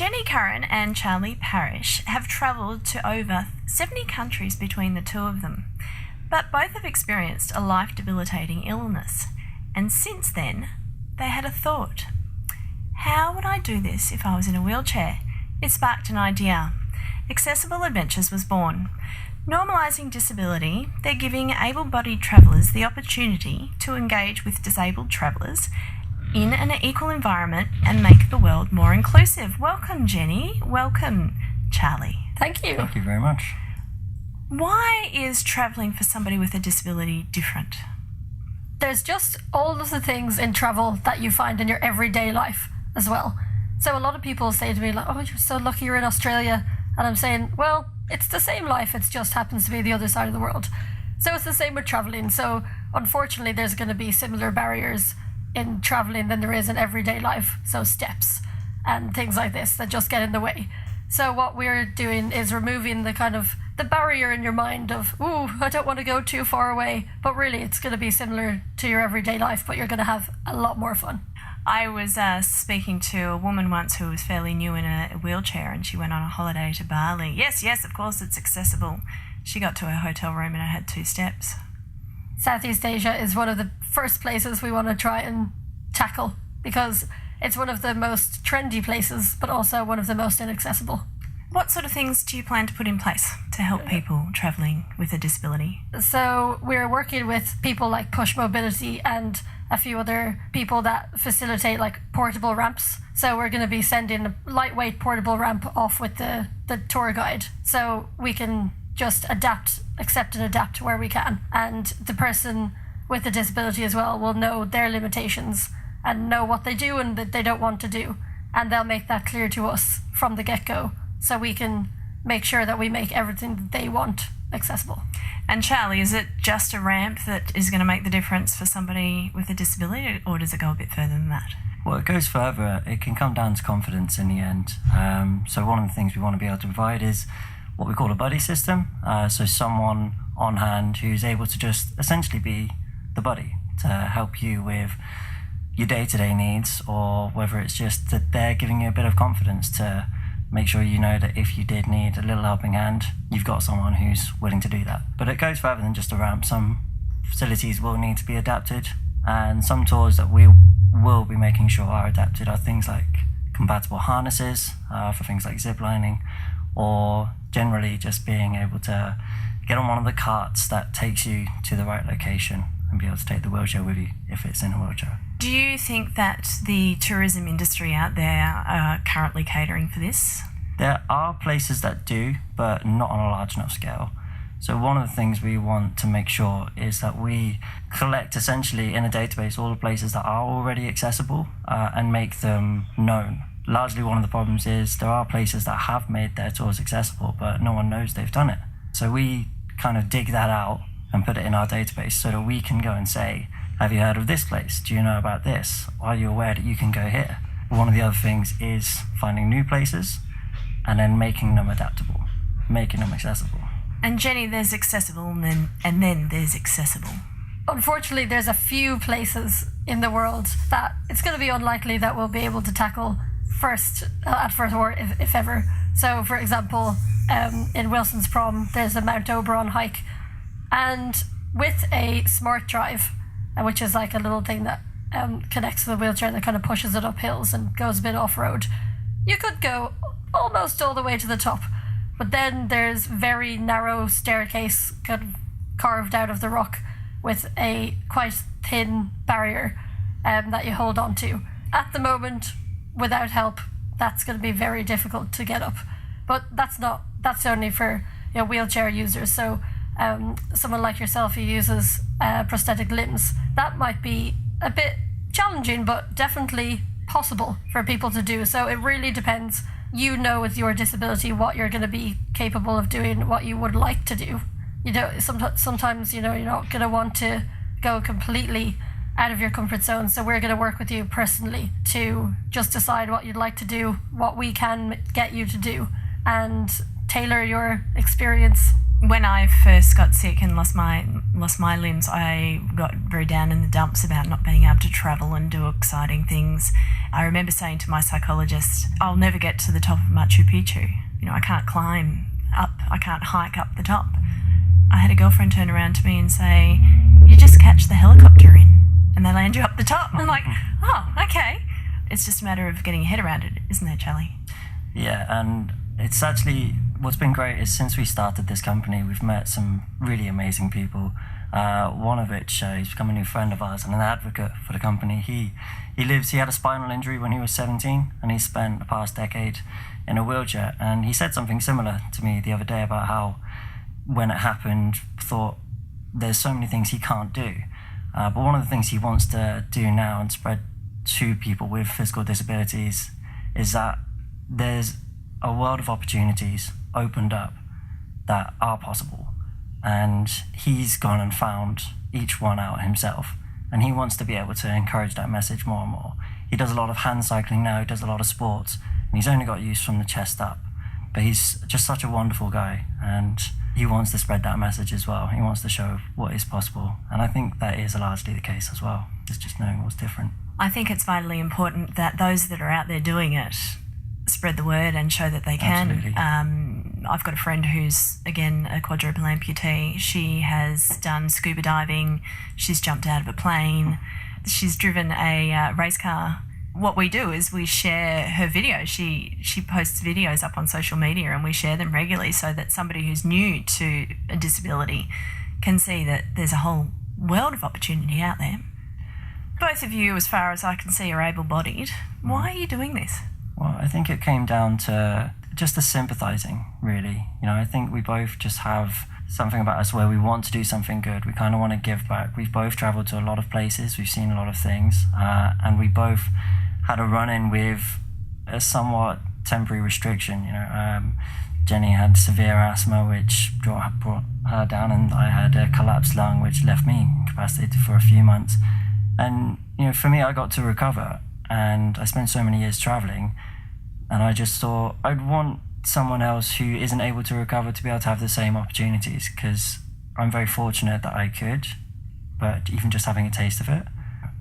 Jenny Curran and Charlie Parish have travelled to over 70 countries between the two of them, but both have experienced a life-debilitating illness. And since then, they had a thought. How would I do this if I was in a wheelchair? It sparked an idea. Accessible Adventures was born. Normalising disability, they're giving able-bodied travellers the opportunity to engage with disabled travellers in an equal environment and make the world more inclusive. Welcome, Jenny. Welcome, Charlie. Thank you. Thank you very much. Why is travelling for somebody with a disability different? There's just all of the things in travel that you find in your everyday life as well. So a lot of people say to me, like, oh, you're so lucky you're in Australia. And I'm saying, well, it's the same life. It just happens to be the other side of the world. So it's the same with travelling. So unfortunately, there's going to be similar barriers in travelling than there is in everyday life. So steps and things like this that just get in the way. So what we're doing is removing the kind of the barrier in your mind of, ooh, I don't want to go too far away. But really, it's going to be similar to your everyday life, but you're going to have a lot more fun. I was speaking to a woman once who was fairly new in a wheelchair, and she went on a holiday to Bali. Yes, of course it's accessible. She got to her hotel room and it had 2 steps. Southeast Asia is one of the first places we want to try and tackle because it's one of the most trendy places, but also one of the most inaccessible. What sort of things do you plan to put in place to help people travelling with a disability? So we're working with people like Push Mobility and a few other people that facilitate like portable ramps. So we're going to be sending a lightweight portable ramp off with the tour guide. So we can just accept and adapt where we can. And the person with the disability as well will know their limitations and know what they do and that they don't want to do. And they'll make that clear to us from the get-go so we can make sure that we make everything that they want accessible. And Charlie, is it just a ramp that is going to make the difference for somebody with a disability, or does it go a bit further than that? Well, it goes further. It can come down to confidence in the end. So one of the things we want to be able to provide is what we call a buddy system. So someone on hand who's able to just essentially be the buddy to help you with your day-to-day needs, or whether it's just that they're giving you a bit of confidence to make sure you know that if you did need a little helping hand, you've got someone who's willing to do that. But it goes further than just a ramp. Some facilities will need to be adapted, and some tours that we will be making sure are adapted are things like compatible harnesses for things like zip lining, or generally just being able to get on one of the carts that takes you to the right location and be able to take the wheelchair with you if it's in a wheelchair. Do you think that the tourism industry out there are currently catering for this? There are places that do, but not on a large enough scale. So one of the things we want to make sure is that we collect essentially in a database all the places that are already accessible and make them known. Largely one of the problems is there are places that have made their tours accessible, but no one knows they've done it. So we kind of dig that out and put it in our database so that we can go and say, have you heard of this place? Do you know about this? Are you aware that you can go here? One of the other things is finding new places and then making them adaptable, making them accessible. And Jenny, there's accessible and then there's accessible. Unfortunately, there's a few places in the world that it's going to be unlikely that we'll be able to tackle at first or if ever. So, for example, in Wilson's Prom, there's a Mount Oberon hike. And with a smart drive, which is like a little thing that connects to the wheelchair and that kind of pushes it up hills and goes a bit off-road, you could go almost all the way to the top. But then there's very narrow staircase kind of carved out of the rock with a quite thin barrier that you hold on to. At the moment, without help, that's going to be very difficult to get up. But that's only for wheelchair users. So someone like yourself who uses prosthetic limbs, that might be a bit challenging, but definitely possible for people to do. So it really depends. You know, with your disability, what you're going to be capable of doing, what you would like to do. Sometimes you're not going to want to go completely out of your comfort zone. So we're going to work with you personally to just decide what you'd like to do, what we can get you to do, and tailor your experience When I first got sick and lost my limbs, I got very down in the dumps about not being able to travel and do exciting things. I remember saying to my psychologist, I'll never get to the top of Machu Picchu. I can't climb up, I can't hike up the top. I had a girlfriend turn around to me and say, you just catch the helicopter in and they land you up the top. I'm like, oh, okay. It's just a matter of getting your head around it, isn't it, Charlie? Yeah, and it's actually, what's been great is since we started this company, we've met some really amazing people. One of which, he's become a new friend of ours and an advocate for the company. He had a spinal injury when he was 17, and he spent the past decade in a wheelchair. And he said something similar to me the other day about how, when it happened, thought there's so many things he can't do. But one of the things he wants to do now and spread to people with physical disabilities is that there's a world of opportunities opened up that are possible. And he's gone and found each one out himself. And he wants to be able to encourage that message more and more. He does a lot of hand cycling now, he does a lot of sports, and he's only got use from the chest up. But he's just such a wonderful guy, and he wants to spread that message as well. He wants to show what is possible. And I think that is largely the case as well. It's just knowing what's different. I think it's vitally important that those that are out there doing it spread the word and show that they can. Absolutely. I've got a friend who's, again, a quadruple amputee. She has done scuba diving. She's jumped out of a plane. She's driven a race car. What we do is we share her videos. She posts videos up on social media and we share them regularly so that somebody who's new to a disability can see that there's a whole world of opportunity out there. Both of you, as far as I can see, are able-bodied. Why are you doing this? Well, I think it came down to just the sympathising, really. I think we both just have something about us where we want to do something good. We kind of want to give back. We've both travelled to a lot of places. We've seen a lot of things. And we both had a run-in with a somewhat temporary restriction. Jenny had severe asthma, which brought her down, and I had a collapsed lung, which left me incapacitated for a few months. And, for me, I got to recover. And I spent so many years traveling, and I just thought I'd want someone else who isn't able to recover to be able to have the same opportunities, because I'm very fortunate that I could, but even just having a taste of it,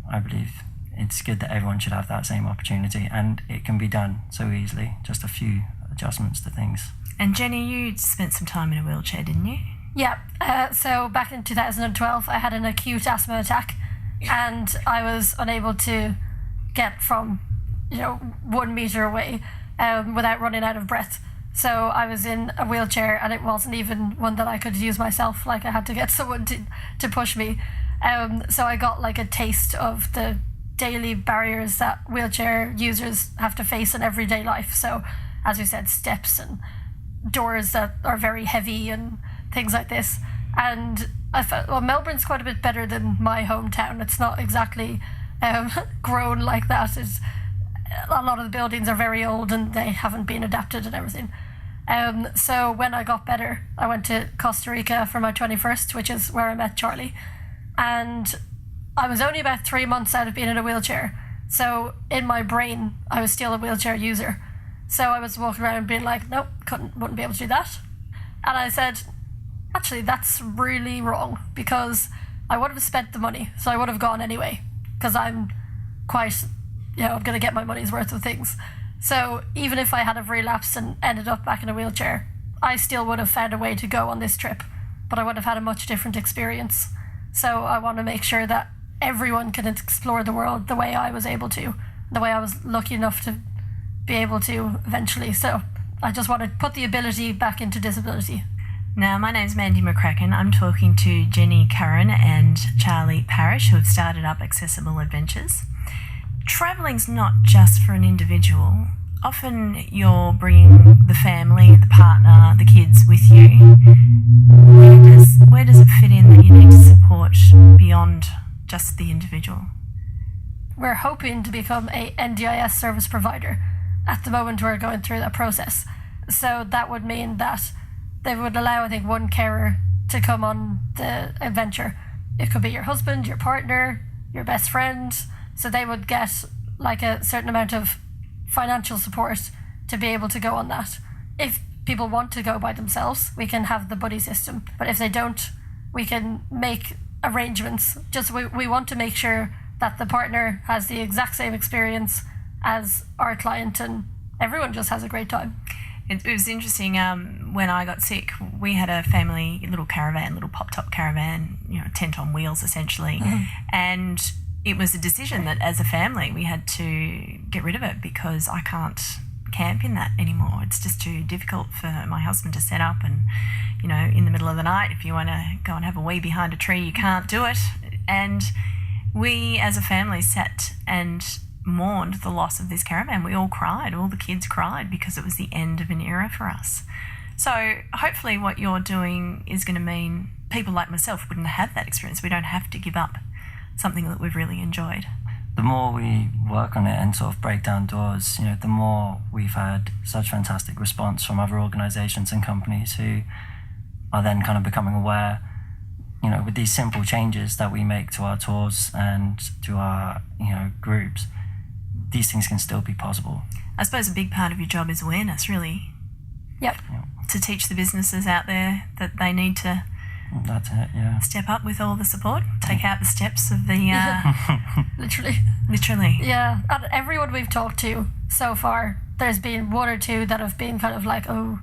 I believe it's good that everyone should have that same opportunity, and it can be done so easily, just a few adjustments to things. And Jenny, you spent some time in a wheelchair, didn't you? Yeah, so back in 2012 I had an acute asthma attack, and I was unable to get from 1 meter away without running out of breath. So I was in a wheelchair, and it wasn't even one that I could use myself. Like, I had to get someone to push me. So I got like a taste of the daily barriers that wheelchair users have to face in everyday life. So, as you said, steps and doors that are very heavy and things like this. And I felt, Melbourne's quite a bit better than my hometown. It's not exactly grown like that. A lot of the buildings are very old and they haven't been adapted and everything. So when I got better, I went to Costa Rica for my 21st, which is where I met Charlie. And I was only about 3 months out of being in a wheelchair. So in my brain, I was still a wheelchair user. So I was walking around being like, nope, wouldn't be able to do that. And I said, actually, that's really wrong, because I would have spent the money, so I would have gone anyway, because I'm quite, I'm going to get my money's worth of things. So even if I had have relapsed and ended up back in a wheelchair, I still would have found a way to go on this trip, but I would have had a much different experience. So I want to make sure that everyone can explore the world the way I was able to, the way I was lucky enough to be able to eventually. So I just want to put the ability back into disability. Now, my name's Mandy McCracken. I'm talking to Jenny Curran and Charlie Parish, who have started up Accessible Adventures. Travelling's not just for an individual. Often you're bringing the family, the partner, the kids with you. Where does it fit in that you need to support beyond just the individual? We're hoping to become a NDIS service provider. At the moment, we're going through that process. So that would mean that they would allow, I think, one carer to come on the adventure. It could be your husband, your partner, your best friend. So they would get like a certain amount of financial support to be able to go on that. If people want to go by themselves, we can have the buddy system. But if they don't, we can make arrangements. Just we want to make sure that the partner has the exact same experience as our client, and everyone just has a great time. It was interesting. When I got sick, we had a family little caravan, little pop-top caravan, tent on wheels essentially, and it was a decision that as a family we had to get rid of it because I can't camp in that anymore. It's just too difficult for my husband to set up, and in the middle of the night, if you want to go and have a wee behind a tree, you can't do it. And we as a family sat and mourned the loss of this caravan. We all cried, all the kids cried, because it was the end of an era for us. So hopefully what you're doing is going to mean people like myself wouldn't have that experience. We don't have to give up something that we've really enjoyed. The more we work on it and sort of break down doors, the more we've had such fantastic response from other organisations and companies who are then kind of becoming aware, with these simple changes that we make to our tours and to our, groups, these things can still be possible. I suppose a big part of your job is awareness, really. Yep. To teach the businesses out there that they need to That's it, yeah. step up with all the support, take out the steps of the... Literally. Yeah, and everyone we've talked to so far, there's been one or two that have been kind of like, oh,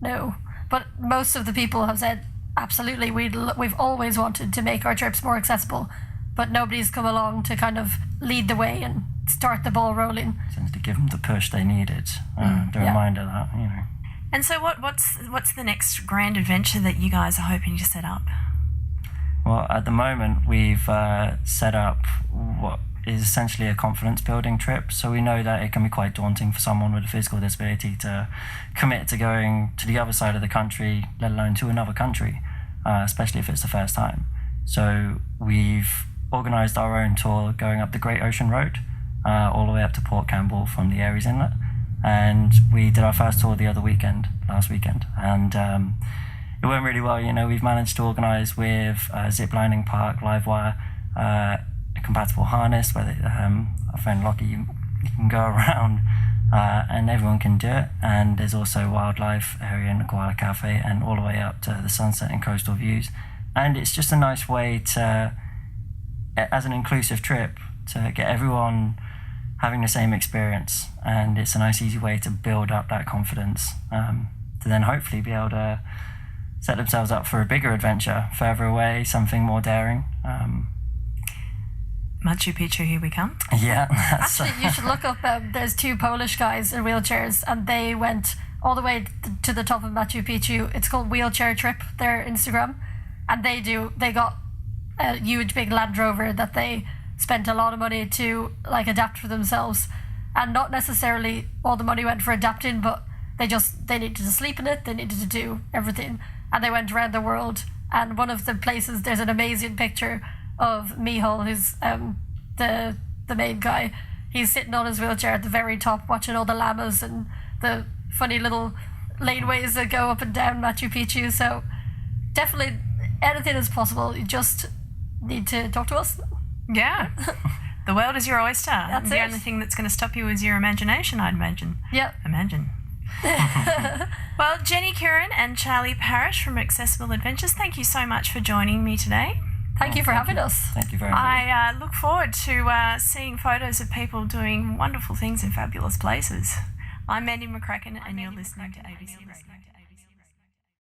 no. But most of the people have said, absolutely, we've always wanted to make our trips more accessible, but nobody's come along to kind of lead the way and start the ball rolling. To give them the push they needed, the reminder that, And so what's the next grand adventure that you guys are hoping to set up? Well, at the moment, we've set up what is essentially a confidence building trip. So we know that it can be quite daunting for someone with a physical disability to commit to going to the other side of the country, let alone to another country, especially if it's the first time. So we've organised our own tour going up the Great Ocean Road, all the way up to Port Campbell from the Aries Inlet. And we did our first tour last weekend, and it went really well. We've managed to organise with a ziplining park, live wire, a compatible harness where our friend Lockie, you can go around and everyone can do it. And there's also a wildlife area in the Koala Cafe and all the way up to the sunset and coastal views. And it's just a nice way to, as an inclusive trip, to get everyone having the same experience, and it's a nice easy way to build up that confidence, to then hopefully be able to set themselves up for a bigger adventure further away, something more daring. Machu Picchu, here we come. Yeah. Actually, you should look up, there's two Polish guys in wheelchairs, and they went all the way to the top of Machu Picchu. It's called Wheelchair Trip, their Instagram, and they got a huge big Land Rover that they spent a lot of money to adapt for themselves, and not necessarily all the money went for adapting, but they needed to sleep in it, they needed to do everything, and they went around the world. And one of the places, there's an amazing picture of Mihal, who's the main guy. He's sitting on his wheelchair at the very top watching all the llamas and the funny little laneways that go up and down Machu Picchu. So definitely anything is possible. You just need to talk to us. Yeah. The world is your oyster. That's the it. only thing that's going to stop you is your imagination, I'd imagine. Yep. Imagine. Well, Jenny Curran and Charlie Parish from Accessible Adventures, thank you so much for joining me today. Thank you for having us. Thank you very much. I look forward to seeing photos of people doing wonderful things in fabulous places. I'm Mandy McCracken, and you're listening to ABC Radio.